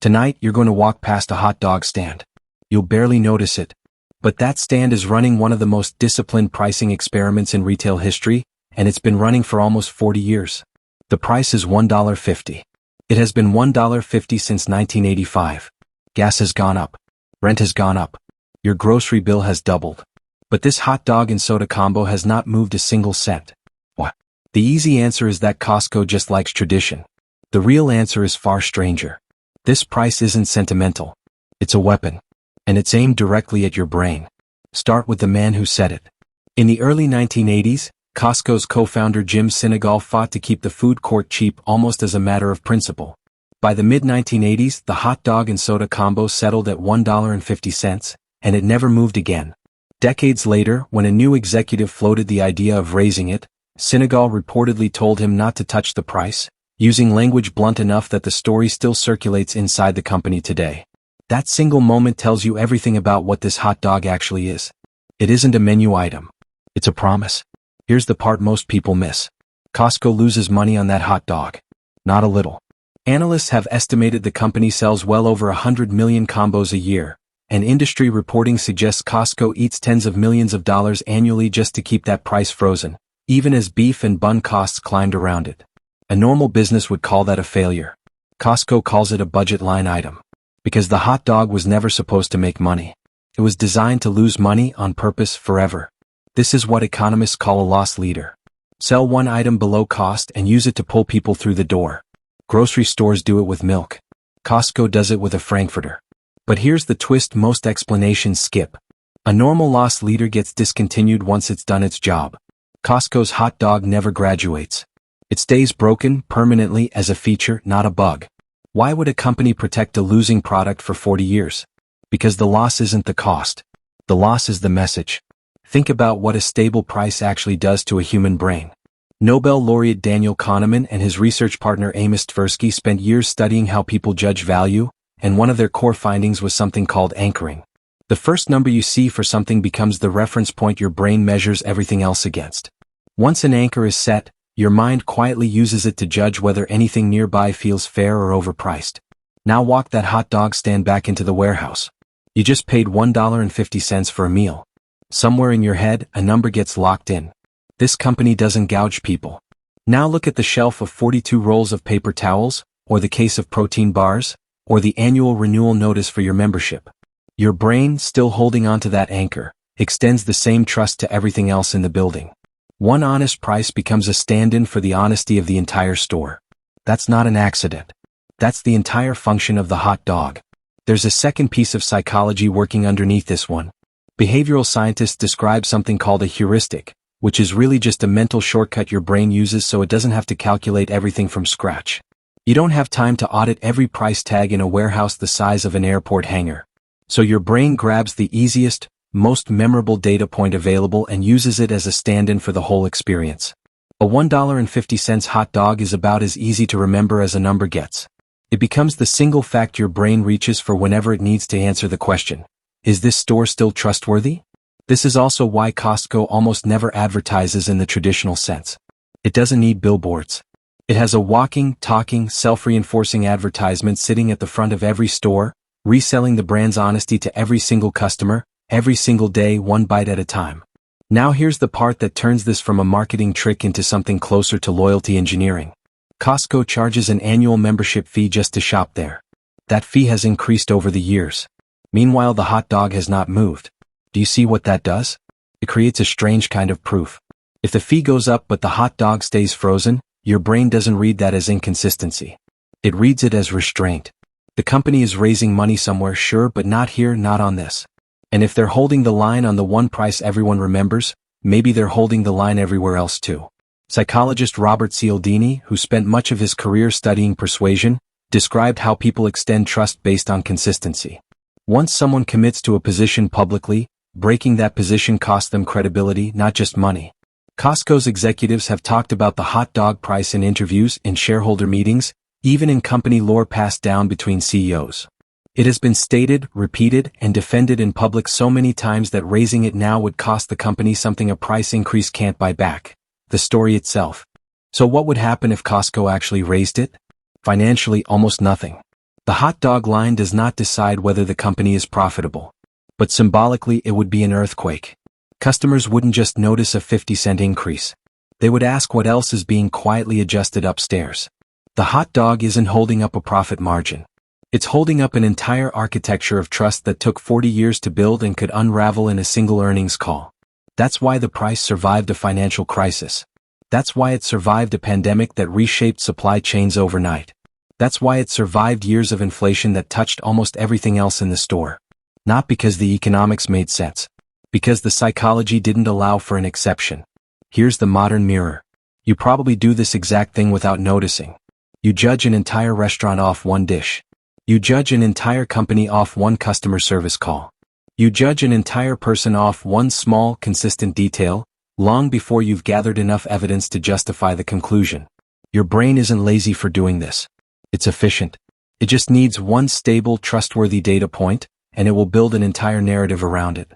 Tonight, you're going to walk past a hot dog stand. You'll barely notice it. But that stand is running one of the most disciplined pricing experiments in retail history, and it's been running for almost 40 years. The price is $1.50. It has been $1.50 since 1985. Gas has gone up. Rent has gone up. Your grocery bill has doubled. But this hot dog and soda combo has not moved a single cent. What? The easy answer is that Costco just likes tradition. The real answer is far stranger. This price isn't sentimental. It's a weapon. And it's aimed directly at your brain. Start with the man who said it. In the early 1980s, Costco's co-founder Jim Sinegal fought to keep the food court cheap almost as a matter of principle. By the mid-1980s, the hot dog and soda combo settled at $1.50, and it never moved again. Decades later, when a new executive floated the idea of raising it, Sinegal reportedly told him not to touch the price, using language blunt enough that the story still circulates inside the company today. That single moment tells you everything about what this hot dog actually is. It isn't a menu item. It's a promise. Here's the part most people miss. Costco loses money on that hot dog. Not a little. Analysts have estimated the company sells well over 100 million combos a year, and industry reporting suggests Costco eats tens of millions of dollars annually just to keep that price frozen, even as beef and bun costs climbed around it. A normal business would call that a failure. Costco calls it a budget line item. Because the hot dog was never supposed to make money. It was designed to lose money on purpose forever. This is what economists call a loss leader. Sell one item below cost and use it to pull people through the door. Grocery stores do it with milk. Costco does it with a Frankfurter. But here's the twist most explanations skip. A normal loss leader gets discontinued once it's done its job. Costco's hot dog never graduates. It stays broken permanently as a feature, not a bug. Why would a company protect a losing product for 40 years? Because the loss isn't the cost. The loss is the message. Think about what a stable price actually does to a human brain. Nobel laureate Daniel Kahneman and his research partner Amos Tversky spent years studying how people judge value, and one of their core findings was something called anchoring. The first number you see for something becomes the reference point your brain measures everything else against. Once an anchor is set, your mind quietly uses it to judge whether anything nearby feels fair or overpriced. Now walk that hot dog stand back into the warehouse. You just paid $1.50 for a meal. Somewhere in your head, a number gets locked in. This company doesn't gouge people. Now look at the shelf of 42 rolls of paper towels, or the case of protein bars, or the annual renewal notice for your membership. Your brain, still holding onto that anchor, extends the same trust to everything else in the building. One honest price becomes a stand-in for the honesty of the entire store. That's not an accident. That's the entire function of the hot dog. There's a second piece of psychology working underneath this one. Behavioral scientists describe something called a heuristic, which is really just a mental shortcut your brain uses so it doesn't have to calculate everything from scratch. You don't have time to audit every price tag in a warehouse the size of an airport hangar. So your brain grabs the easiest, most memorable data point available and uses it as a stand-in for the whole experience. A $1.50 hot dog is about as easy to remember as a number gets. It becomes the single fact your brain reaches for whenever it needs to answer the question, is this store still trustworthy? This is also why Costco almost never advertises in the traditional sense. It doesn't need billboards. It has a walking, talking, self-reinforcing advertisement sitting at the front of every store, reselling the brand's honesty to every single customer, every single day, one bite at a time. Now here's the part that turns this from a marketing trick into something closer to loyalty engineering. Costco charges an annual membership fee just to shop there. That fee has increased over the years. Meanwhile, the hot dog has not moved. Do you see what that does? It creates a strange kind of proof. If the fee goes up but the hot dog stays frozen, your brain doesn't read that as inconsistency. It reads it as restraint. The company is raising money somewhere, sure, but not here, not on this. And if they're holding the line on the one price everyone remembers, maybe they're holding the line everywhere else too. Psychologist Robert Cialdini, who spent much of his career studying persuasion, described how people extend trust based on consistency. Once someone commits to a position publicly, breaking that position costs them credibility, not just money. Costco's executives have talked about the hot dog price in interviews, in shareholder meetings, even in company lore passed down between CEOs. It has been stated, repeated, and defended in public so many times that raising it now would cost the company something a price increase can't buy back: the story itself. So what would happen if Costco actually raised it? Financially, almost nothing. The hot dog line does not decide whether the company is profitable. But symbolically it would be an earthquake. Customers wouldn't just notice a 50-cent increase. They would ask what else is being quietly adjusted upstairs. The hot dog isn't holding up a profit margin. It's holding up an entire architecture of trust that took 40 years to build and could unravel in a single earnings call. That's why the price survived a financial crisis. That's why it survived a pandemic that reshaped supply chains overnight. That's why it survived years of inflation that touched almost everything else in the store. Not because the economics made sense. Because the psychology didn't allow for an exception. Here's the modern mirror. You probably do this exact thing without noticing. You judge an entire restaurant off one dish. You judge an entire company off one customer service call. You judge an entire person off one small, consistent detail, long before you've gathered enough evidence to justify the conclusion. Your brain isn't lazy for doing this. It's efficient. It just needs one stable, trustworthy data point, and it will build an entire narrative around it.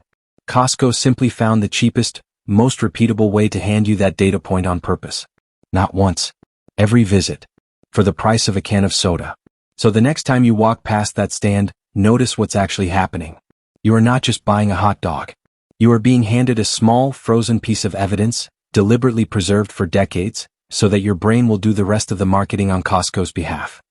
Costco simply found the cheapest, most repeatable way to hand you that data point on purpose. Not once. Every visit. For the price of a can of soda. So the next time you walk past that stand, notice what's actually happening. You are not just buying a hot dog. You are being handed a small, frozen piece of evidence, deliberately preserved for decades, so that your brain will do the rest of the marketing on Costco's behalf.